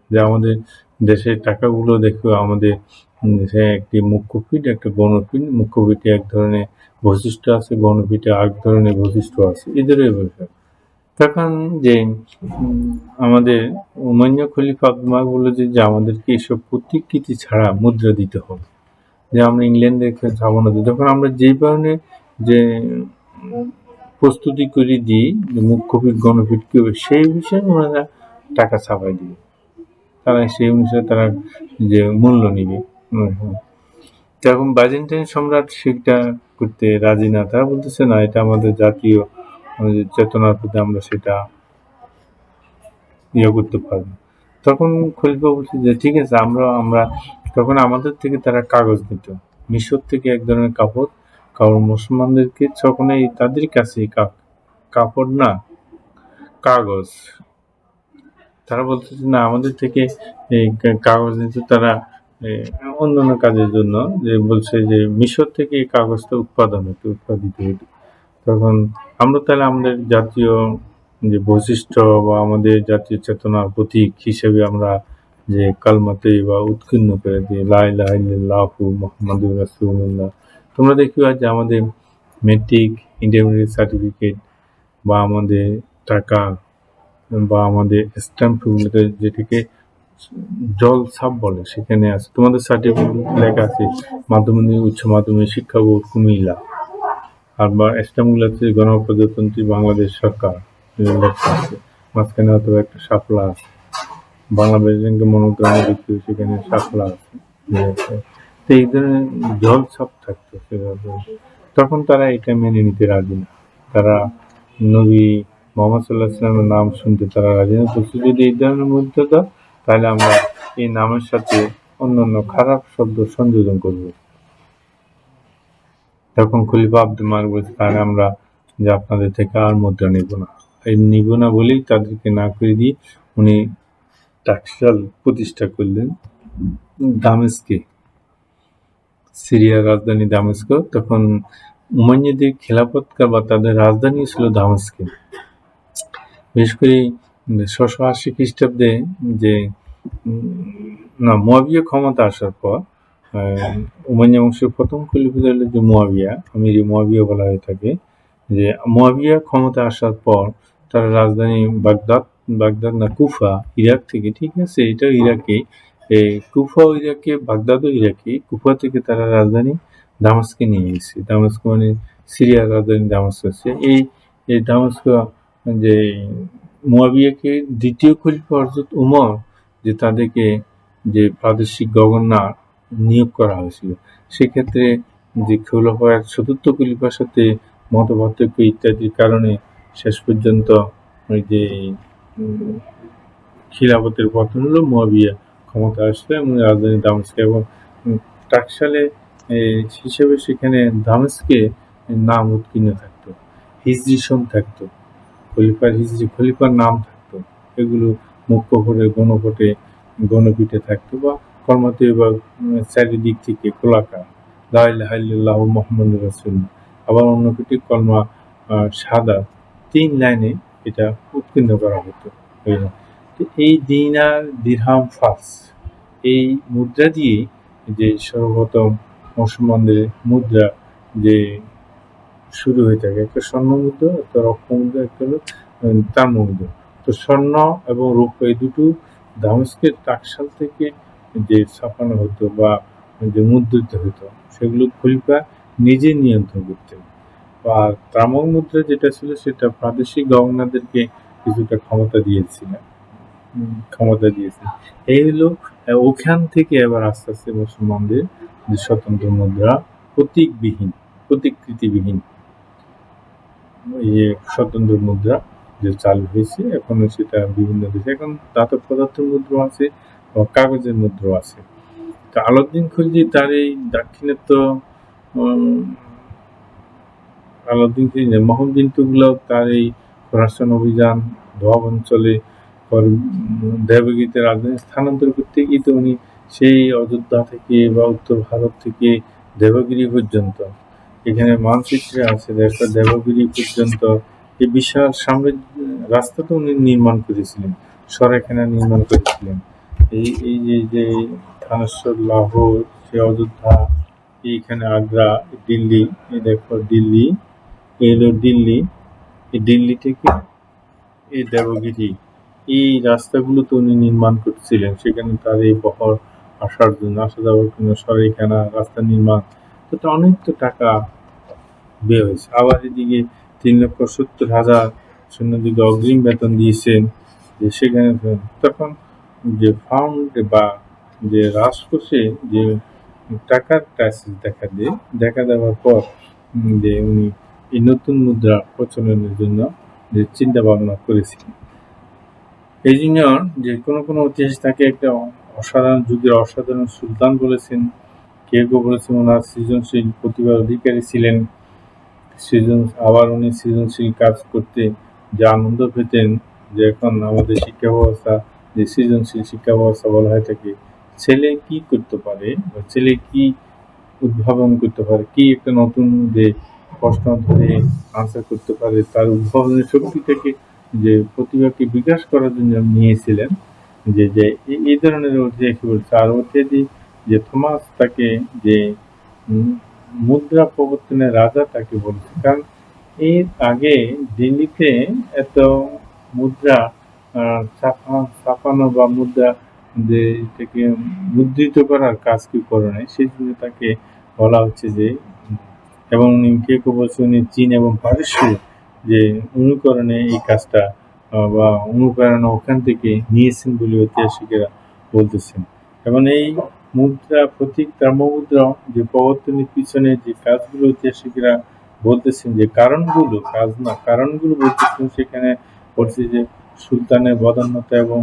যে আমাদের দেশের টাকাগুলো দেখো, আমাদের দেশে একটি মুখ্যপীঠ, একটা গণপীঠ। মুখ্যপীঠে এক ধরনের বৈশিষ্ট্য আছে, গণপীঠে আরেক ধরনের বৈশিষ্ট্য আছে, এদেরই বিষয়। তখন যে আমাদের উমাইয়া খলিফা আকবর বলল যে আমাদেরকে এসব প্রতিকৃতি ছাড়া মুদ্রা দিতে হবে, যে আমরা ইংল্যান্ডের যাবো না। যখন আমরা যে কারণে যে প্রস্তুতি করে দিই যে মুখ্যপীঠ গণপীঠ কি হবে, সেই বিষয়ে ওনারা টাকা ছাপাই দিবে, তারা সেই অনুসারে তারা যে মূল্য নিবে। তখন বাইজেন্টাইন সম্রাট সেটা করতে রাজি না, তারা বলতেছে না, এটা আমাদের জাতীয় চেতনার প্রতি আমরা সেটা করতে পারবো। তখন খলিফা বলছে যে ঠিক আছে, আমরা তখন আমাদের থেকে তারা কাগজ নিত, মিশর থেকে এক ধরনের কাপড়, কারণ মুসলমানদেরকে তখন তাদের কাছে কাপড় না কাগজ, তারা বলতেছে না আমাদের থেকে এই কাগজ নিত তারা অন্যান্য কাজের জন্য, যে বলছে যে মিশর থেকে এই কাগজটা উৎপাদিত হতো। তখন আমরা তাহলে আমাদের জাতীয় যে বৈশিষ্ট্য বা আমাদের জাতীয় চেতনার প্রতীক হিসেবে আমরা যে কালমাতে বা উৎকীর্ণ করে দিই লা ইলাহা ইল্লাল্লাহু মুহাম্মাদুর রাসূলুল্লাহ। তোমরা দেখবে যে আমাদের মেট্রিক, ইন্টারমিডিয়েট সার্টিফিকেট বা আমাদের টাকা বা আমাদের স্ট্যাম্পগুলোতে যেটাকে জল ছাপ বলে সেখানে আছে, তোমাদের সার্টিফিকেট লেখা আছে মাধ্যমিক উচ্চ মাধ্যমিক শিক্ষা বোর্ড কুমিল্লা, আর বা স্ট্যাম্পগুলো আছে গণপ্রজাতন্ত্রী বাংলাদেশ সরকার লেখা আছে, মাঝখানে হয়তো একটা শাপলা আছে, বাংলাদেশ ব্যাংকে মনোগ্রামে দেখতে সেখানে শাপলা আছে। তো এই ধরনের জল ছাপ থাকতো সেভাবে। তখন তারা এটা মেনে নিতে রাজি না, তারা নবী মোহাম্মদ সাল্লাল্লাহু আলাইহি ওয়াসাল্লামের নাম শুনতে তারা রাজি না, বলছে যদি এই ধরনের মুদ্রা দাও তাহলে আমরা এই নামের সাথে অন্যান্য খারাপ শব্দ সংযোজন করব। তখন খলিফা আব্দুল মালিক বলছে তাহলে আমরা যে আপনাদের থেকে আর মুদ্রা নেব না। নিব না বলেই তাদেরকে না করে দিয়ে উনি টাকশাল প্রতিষ্ঠা করলেন দামেস্কে, সিরিয়ার রাজধানী দামেস্ক। তখন উমাইয়াদের খেলাফতকাল বা তাদের রাজধানী ছিল দামেস্কে। বিশেষ করে 680 খ্রিস্টাব্দে যে মুয়াবিয়া ক্ষমতা আসার পর উমাইয়া বংশের প্রথম খলিফা হলো যে মুয়াবিয়া, আমিরে মুয়াবিয়া বলা হয়ে থাকে। যে মুয়াবিয়া ক্ষমতা আসার পর তার রাজধানী বাগদাদ না কুফা, ইরাক থেকে, ঠিক আছে, এটাও ইরাকে, কুফাও ইরাকে, বাগদাদও ইরাকে। কুফা থেকে তারা রাজধানী দামেস্কে নিয়ে গেছে। দামেস্ক মানে সিরিয়ার রাজধানী দামেস্ক হচ্ছে এই দামেস্ক। যে মুয়াবিয়াকে দ্বিতীয় খলিফা হযরত উমর যে তাদেরকে যে প্রাদেশিক গভর্নর নিয়োগ করা হয়েছিল, সেক্ষেত্রে যে খলিফার চতুর্থ খলিফার সাথে মতপার্থক্য ইত্যাদির কারণে শেষ পর্যন্ত ওই যে খিলাফতের পতন হলো, মুয়াবিয়া ক্ষমতা আসলে এবং রাজধানী দামেস্কে এবং টাকশালে হিসেবে সেখানে দামেস্কে নাম উৎকীর্ণ থাকতো, হিজরি সন থাকতো, খলিফার নাম থাকতো। এগুলো মুখ্য করে গণপিঠে থাকতো বা কর্মতে বা চারিদিক থেকে খোলাকা লা ইলাহা ইল্লাল্লাহু মুহাম্মাদুর রাসূলুল্লাহ, আবার অন্য কিছু কলমা শাহাদাত 3 লাইনে এটা উৎকীর্ণ করা হতো। এই দিনার, দিরহাম, ফাস এই মুদ্রা দিয়ে যে সর্বপ্রথম মুসলমানদের মুদ্রা যে শুরু হয়ে থাকে, একটা স্বর্ণ মুদ্রা, একটা রৌপ্য মুদ্রা, একটা হলো তাম্র মুদ্রা। তো স্বর্ণ এবং রৌপ্য এই দুটো দামেস্কের টাকশাল থেকে যে ছাপানো হতো বা যে মুদ্রিত হতো, সেগুলো খলিফা নিজে নিয়ন্ত্রণ করতেন। আর তাম্র মুদ্রা যেটা ছিল সেটা প্রাদেশিক গভর্নরদেরকে কিছুটা ক্ষমতা দিয়েছে। এই হলো ওখান থেকে আবার আস্তে আস্তে মুসলমানদের যে স্বতন্ত্র মুদ্রা, প্রতিকৃতিবিহীন এই স্বতন্ত্র মুদ্রা যে চালু হয়েছে, এখনো সেটা বিভিন্ন দেশে। এখন ধাতব পদার্থের মুদ্রা আছে, কাগজের মুদ্রা আছে। তো আলাউদ্দিন খিলজি তার এই দাক্ষিণাত্য আলাউদ্দিন খিলজি, মোহাম্মদ বিন তুগলক তার এই খোরাসান অভিযান, দোয়াব অঞ্চলে দেবগীতে রাজধানী স্থানান্তর করতে গিয়ে তো উনি সেই অযোধ্যা থেকে বা উত্তর ভারত থেকে দেবগিরি পর্যন্ত, এখানে মানচিত্রে আছে একটা দেবগিরি পর্যন্ত এই বিশাল রাস্তা তো উনি নির্মাণ করেছিলেন, সরাইখানা নির্মাণ করেছিলেন। এই যে থানেশ্বর, লাহোর, সে অযোধ্যা, এইখানে আগ্রা, দিল্লি, এই দেখো দিল্লি, এই হলো দিল্লি, এই দিল্লি থেকে এই দেবগিরি, এই রাস্তাগুলো তো উনি নির্মাণ করছিলেন। সেখানে তার এই বহর আসার জন্য, আসা যাওয়ার জন্য সরাইখানা রাস্তা নির্মাণ, তো অনেক তো টাকা ব্যয় হয়েছে। আবার এদিকে 3,70,000 সৈন্যদিকে অগ্রিম বেতন দিয়েছেন। যে সেখানে তখন যে ফান্ড বা যে রাজকোষে যে টাকার ক্রাইসিস দেখা দেওয়ার পর যে উনি এই নতুন মুদ্রা প্রচলনের জন্য যে চিন্তা ভাবনা করেছিলেন। এই জন্য যে কোনো ঐতিহাসিক তাকে একটা অসাধারণ যুগের অসাধারণ সুলতান বলেছেন, কেউ বলেছেন ওনার সৃজনশীল প্রতিভার অধিকারী ছিলেন। আবার উনি সৃজনশীল কাজ করতে যে আনন্দ পেতেন, যে এখন আমাদের শিক্ষা ব্যবস্থা যে সৃজনশীল শিক্ষা ব্যবস্থা বলা হয় থাকে, ছেলে কি করতে পারে বা ছেলে কি উদ্ভাবন করতে পারে, কি একটা নতুন যে প্রশ্ন ধরে আনসার করতে পারে, তার উদ্ভাবনের শক্তিটাকে যে প্রতিভাকে বিকাশ করার জন্য নিয়েছিলেন। যে যে এই ধরনের ঐতিহাসিক বলছে। আর ঐতিহাসিক যে থমাস তাকে যে মুদ্রা প্রবর্তনের রাজা তাকে বলছে, কারণ এর আগে দিল্লিতে এত মুদ্রা ছাপানো বা মুদ্রা যে থেকে মুদ্রিত করার কাজ কি করে নাই, সেই জন্য তাকে বলা হচ্ছে যে, এবং কেউ বলছে উনি চীন এবং পারস্য যে অনুকরণে এই কাজটা বা অনুপ্রেরণা ওখান থেকে নিয়েছেন বলে ঐতিহাসিকেরা বলতেছেন। এবং এই মুদ্রা প্রতীক তাম্রমুদ্রা যে প্রবর্তনের পিছনে যে কাজগুলো ঐতিহাসিকরা বলতেছেন, যে কারণগুলো বলতেছেন, সেখানে বলছে যে সুলতানের বদান্যতা এবং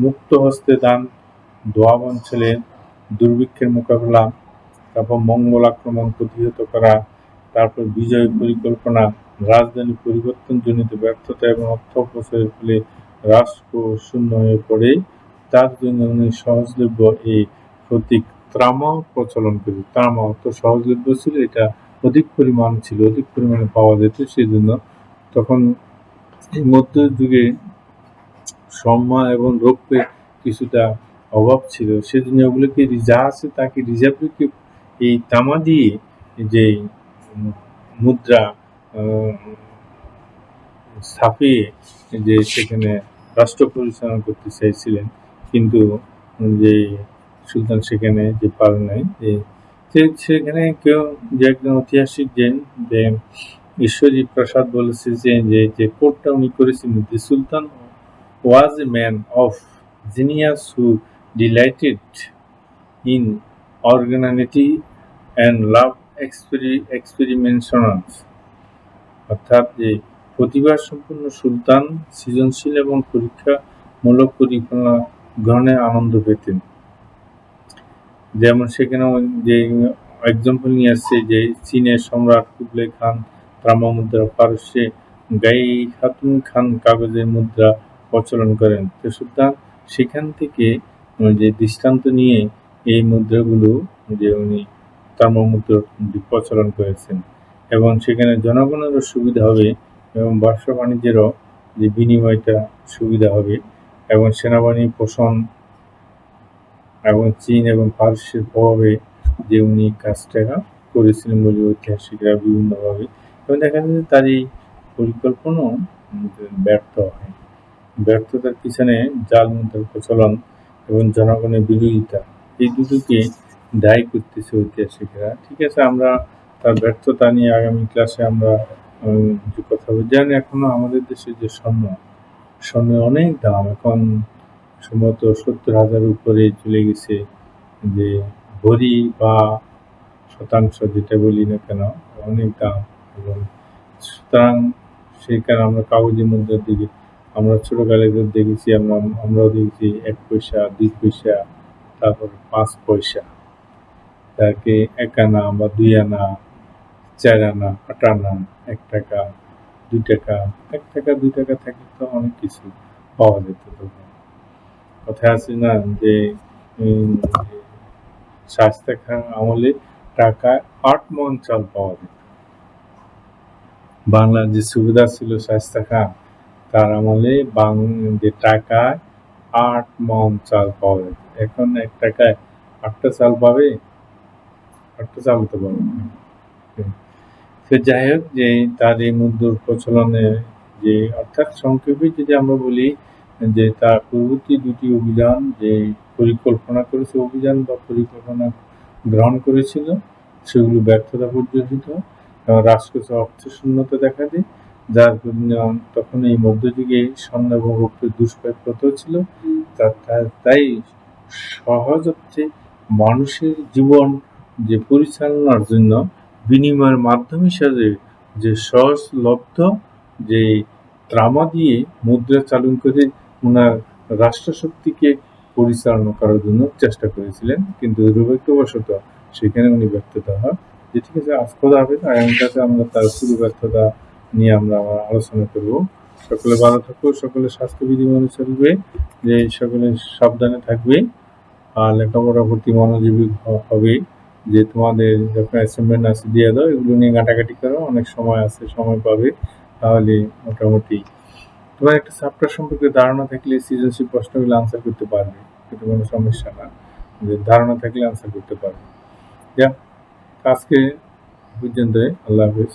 মুক্ত হস্তে দান, দোয়াব অঞ্চলে দুর্ভিক্ষের মোকাবেলা, তারপর মঙ্গল আক্রমণ প্রতিহত করা, তারপর বিজয় পরিকল্পনা, রাজধানী পরিবর্তনজনিত ব্যর্থতা এবং অর্থ অপচয়ের ফলে রাষ্ট্র শূন্য হয়ে পড়ে। তার জন্য উনি সহজলভ্য এই প্রতীক ত্রামা প্রচলন করেন। ত্রামা অত সহজলভ্য ছিল, এটা অধিক পরিমাণ ছিল, অধিক পরিমাণে পাওয়া যেত, সেই জন্য তখন এই মধ্যযুগে সম্মান এবং রৌপ্যের কিছুটা অভাব ছিল, সেজন্য ওগুলোকে যা আছে তাকে রিজার্ভ রেখে এই তামা দিয়ে যে মুদ্রা ছাপিয়ে যে সেখানে রাষ্ট্র পরিচালনা করতে চাইছিলেন, কিন্তু যে সুলতান সেখানে যে পারেন নাই। সেখানে কেউ যে একজন ঐতিহাসিক যে ঈশ্বরী প্রসাদ বলেছে যে কোটটা উনি করেছিলেন, যে সুলতান was a man of genius who delighted in originality and loved experimentations, অর্থাৎ যে প্রতিভা সম্পন্ন সুলতান সৃজনশীল এবং পরীক্ষামূলক পরিকল্পনা গ্রহণে আনন্দ পেতেন। যেমন সেখানে যে এক্সাম্পল নিয়ে আসছে যে চীনের সম্রাট কুবলাই খান তামা মুদ্রা, পারস্যে গাই খাতুন খান কাগজের মুদ্রা প্রচলন করেন। তো সুতরাং সেখান থেকে যে দৃষ্টান্ত নিয়ে এই মুদ্রাগুলো যে উনি তামা মুদ্রা প্রচলন করেছেন, এবং সেখানে জনগণেরও সুবিধা হবে এবং ব্যবসা বাণিজ্যেরও যে বিনিময়টা সুবিধা হবে, এবং সেনাবাহিনী পোষণ এবং চীন এবং পারস্যের প্রভাবে যে উনি কাজটা করেছিলেন বলে ঐতিহাসিকরা বিভিন্নভাবে, এবং দেখা যাচ্ছে তার এই পরিকল্পনাও ব্যর্থ হয়। ব্যর্থতার পিছনে জাল মুদ্রার প্রচলন এবং জনগণের বিরোধিতা, এই দুটোকে দায়ী করতেছে ঐতিহাসিকরা। ঠিক আছে, আমরা তার ব্যর্থতা নিয়ে আগামী ক্লাসে আমরা যে কথা বলি। জানি এখনো আমাদের দেশে যে স্বর্ণের অনেক দাম, এখন সম্ভবত 70,000 উপরে চলে গেছে, যে ভরি বা শতাংশ যেটা বলি না কেন, অনেক দাম। এবং সুতরাং সেই কারণে আমরা কাগজের মুদ্রার দিকে আমরা ছোটকালে দেখেছি, আমরাও দেখেছি 1 পয়সা, 2 পয়সা, তারপর 5 পয়সা, তাকে 1 আনা বা 2 আনা, 4 আনা, 8 আনা, 1 টাকা, 2 টাকা। 1 টাকা 2 টাকা থাকলে তো অনেক কিছু পাওয়া যেত তখন। কথা আছে না যে শায়েস্তা খান আমলে টাকায় 8 মণ চাল পাওয়া যেত। বাংলার যে সুবিধা ছিল শায়েস্তা খান, তার আমলে যে টাকায় 8 মণ চাল পাওয়া যেত। এখন 1 টাকায় 8টা চাল পাবে? 8টা চাল তো পাবে না। তো যাই হোক, যে তার এই মুদ্রার প্রচলনে যে অর্থাৎ সংক্ষেপে যদি আমরা বলি যে তার পূর্ববর্তী 2টি অভিযান যে পরিকল্পনা করেছে, অভিযান বা পরিকল্পনা গ্রহণ করেছিল, সেগুলো ব্যর্থতা পর্যন্ত রাষ্ট্রীয় অর্থশূন্যতা দেখা দেয়, যার তখন এই মধ্যযুগে স্বর্ণ এবং রৌপ্যের দুষ্প্রাপ্যতা ছিল। তাই সহজ অর্থে মানুষের জীবন যে পরিচালনার জন্য বিনিময়ের মাধ্যম হিসাবে যে সহজলভ্য যে ত্রামা দিয়ে মুদ্রা চালু করে ওনার রাষ্ট্রশক্তিকে পরিচালনা করার জন্য চেষ্টা করেছিলেন, কিন্তু দুর্ভাগ্যবশত সেখানে উনি ব্যর্থতা হয়। যে ঠিক আছে, আজ খোদা হাফেজ। আগামীকালে আমরা তার পুরো ব্যর্থতা নিয়ে আমরা আলোচনা করব। সকলে ভালো থাকো, সকলে স্বাস্থ্যবিধি মেনে চলবে, যে সকলে সাবধানে থাকবে, আর লেখাপড়ার প্রতি মনোযোগী হবে। যে তোমাদের যখন অ্যাসাইনমেন্ট আছে দিয়ে দাও, এগুলো নিয়ে ঘাটাঘাটি করো, অনেক সময় আছে, সময় পাবে, তাহলে মোটামুটি তোমার একটা চ্যাপ্টার সম্পর্কে ধারণা থাকলে সৃজনশীল প্রশ্নগুলো আনসার করতে পারবে, এটা কোনো সমস্যা না, যে ধারণা থাকলে আনসার করতে পারবে। যা আজকে পর্যন্ত, আল্লাহ হাফেজ।